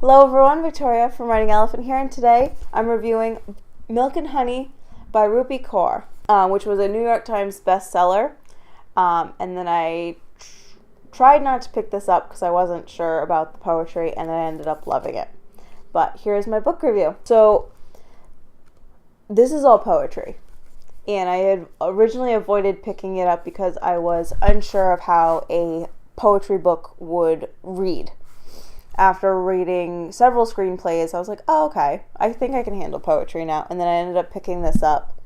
Hello everyone, Victoria from Writing Elephant here, and today I'm reviewing Milk and Honey by Rupi Kaur, which was a New York Times bestseller, and then I tried not to pick this up because I wasn't sure about the poetry, and then I ended up loving it. But here's my book review. So this is all poetry, and I had originally avoided picking it up because I was unsure of how a poetry book would read. After reading several screenplays, I was like, oh, okay, I think I can handle poetry now. And then I ended up picking this up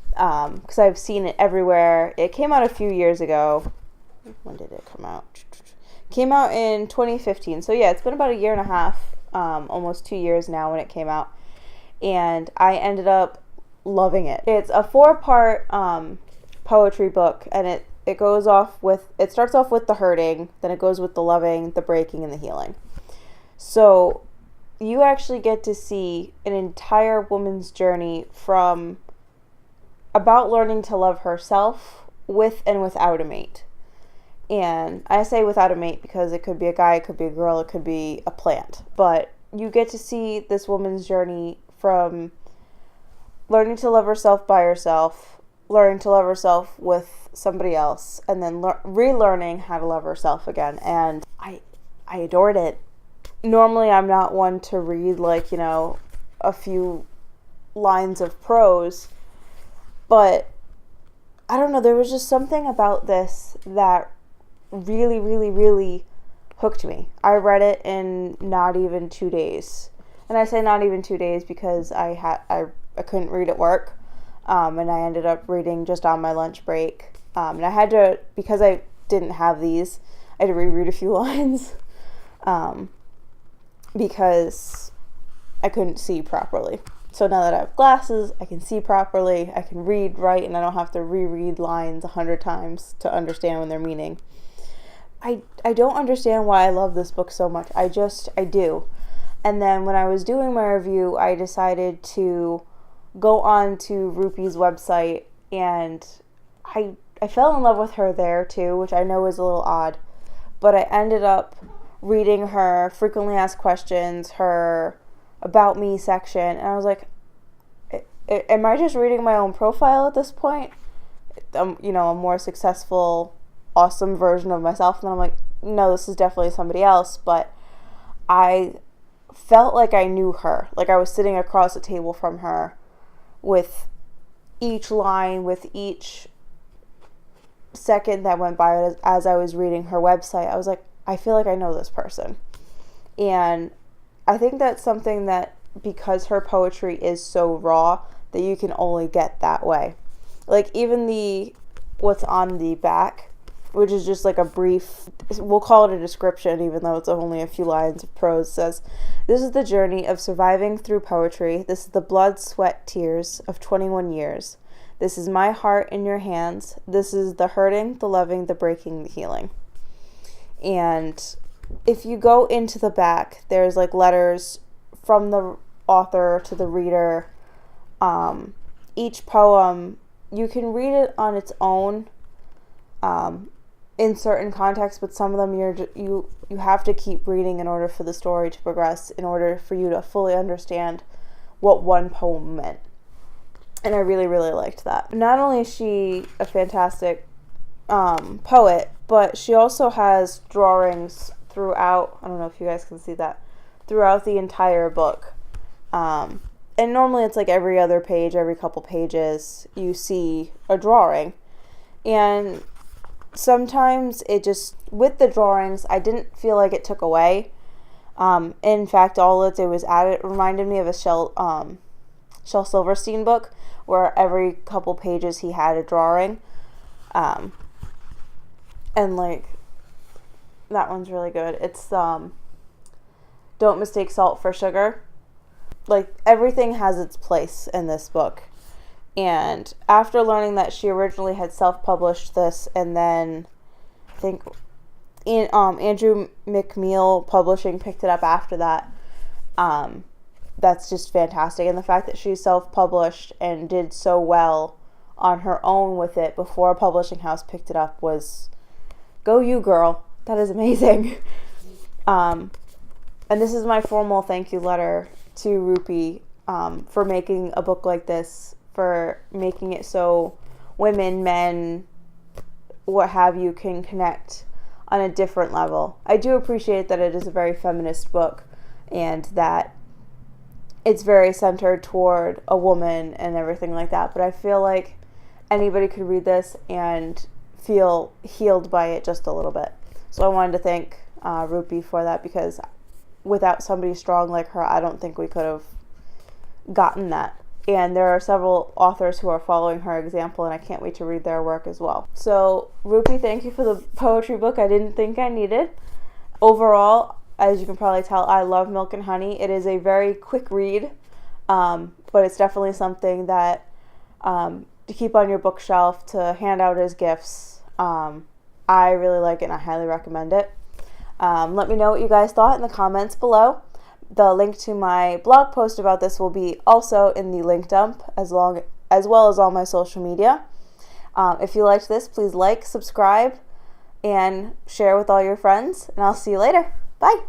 because I've seen it everywhere. It came out a few years ago. When did it come out? Came out in 2015. So yeah, it's been about a year and a half, almost 2 years now when it came out. And I ended up loving it. It's a 4-part poetry book, and it starts off with the hurting, then it goes with the loving, the breaking, and the healing. So you actually get to see an entire woman's journey from about learning to love herself with and without a mate. And I say without a mate because it could be a guy, it could be a girl, it could be a plant. But you get to see this woman's journey from learning to love herself by herself, learning to love herself with somebody else, and then relearning how to love herself again. And I adored it. Normally, I'm not one to read, a few lines of prose, but I don't know, there was just something about this that really, really, really hooked me. I read it in not even 2 days. And I say not even 2 days because I couldn't read at work, and I ended up reading just on my lunch break. And I had to, because I didn't have these, I had to reread a few lines. Because I couldn't see properly. So now that I have glasses, I can see properly, I can read right, and I don't have to reread lines 100 times to understand what they're meaning. I don't understand why I love this book so much. I do. And then when I was doing my review, I decided to go on to Rupi's website, and I fell in love with her there too, which I know is a little odd, but I ended up reading her frequently asked questions, her about me section, and I was like, am I just reading my own profile at this point? A more successful, awesome version of myself. And then I'm like, no, this is definitely somebody else. But I felt like I knew her, like I was sitting across the table from her with each line, with each second that went by as I was reading her website. I was like, I feel like I know this person. And I think that's something that, because her poetry is so raw, that you can only get that way. Like even what's on the back, which is just like a brief, we'll call it a description even though it's only a few lines of prose, says, "This is the journey of surviving through poetry. This is the blood, sweat, tears of 21 years. This is my heart in your hands. This is the hurting, the loving, the breaking, the healing." And if you go into the back, there's letters from the author to the reader. Each poem, you can read it on its own in certain contexts, but some of them you have to keep reading in order for the story to progress, in order for you to fully understand what one poem meant. And I really, really liked that. Not only is she a fantastic poet, but she also has drawings throughout. I don't know if you guys can see that, throughout the entire book. And normally it's every other page, every couple pages, you see a drawing. And sometimes with the drawings, I didn't feel like it took away. In fact, all it did was add it. Reminded me of a Shel Silverstein book, where every couple pages he had a drawing. And that one's really good. It's Don't Mistake Salt for Sugar. Everything has its place in this book. And after learning that she originally had self-published this, and then I think Andrew McMeel Publishing picked it up after that, that's just fantastic. And the fact that she self-published and did so well on her own with it before a publishing house picked it up was, go you, girl. That is amazing. and this is my formal thank you letter to Rupi for making a book like this, for making it so women, men, what have you, can connect on a different level. I do appreciate that it is a very feminist book and that it's very centered toward a woman and everything like that, but I feel like anybody could read this and feel healed by it just a little bit. So I wanted to thank Rupi for that, because without somebody strong like her, I don't think we could have gotten that. And there are several authors who are following her example, and I can't wait to read their work as well. So, Rupi, thank you for the poetry book I didn't think I needed. Overall, as you can probably tell, I love Milk and Honey. It is a very quick read, but it's definitely something that to keep on your bookshelf, to hand out as gifts. I really like it, and I highly recommend it. Let me know what you guys thought in the comments below. The link to my blog post about this will be also in the link dump, as well as all my social media. If you liked this, please like, subscribe, and share with all your friends, and I'll see you later. Bye!